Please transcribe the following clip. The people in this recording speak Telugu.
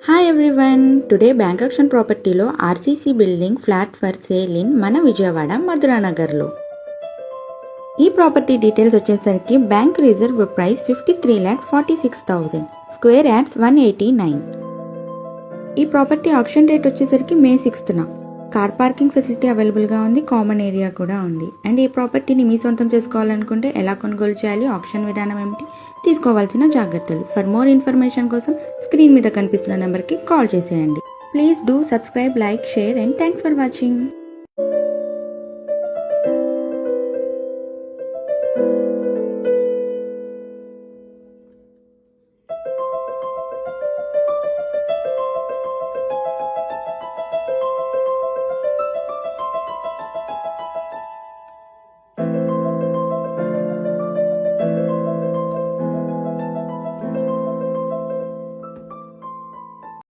Hi everyone, today bank auction ప్రాపర్టీలో RCC building flat for sale in మన విజయవాడ మధురానగర్లో. ఈ ప్రాపర్టీ డీటెయిల్స్ వచ్చేసరికి bank reserve price 53,46,000, square yards 189. ఈ ప్రాపర్టీ ఆక్షన్ డేట్ వచ్చేసరికి May 6th. Car parking facility అవైలబుల్గా ఉంది, కామన్ ఏరియా కూడా ఉంది. అండ్ ఈ ప్రాపర్టీని మీ సొంతం చేసుకోవాలనుకుంటే ఎలా కొనుగోలు చేయాలి, ఆక్షన్ విధానం ఏమిటి, తీసుకోవాల్సిన జాగ్రత్తలు, ఫర్ మోర్ ఇన్ఫర్మేషన్ కోసం స్క్రీన్ మీద కనిపిస్తున్న నెంబర్కి కాల్ చేసేయండి. Please do subscribe, like, share and thanks for watching.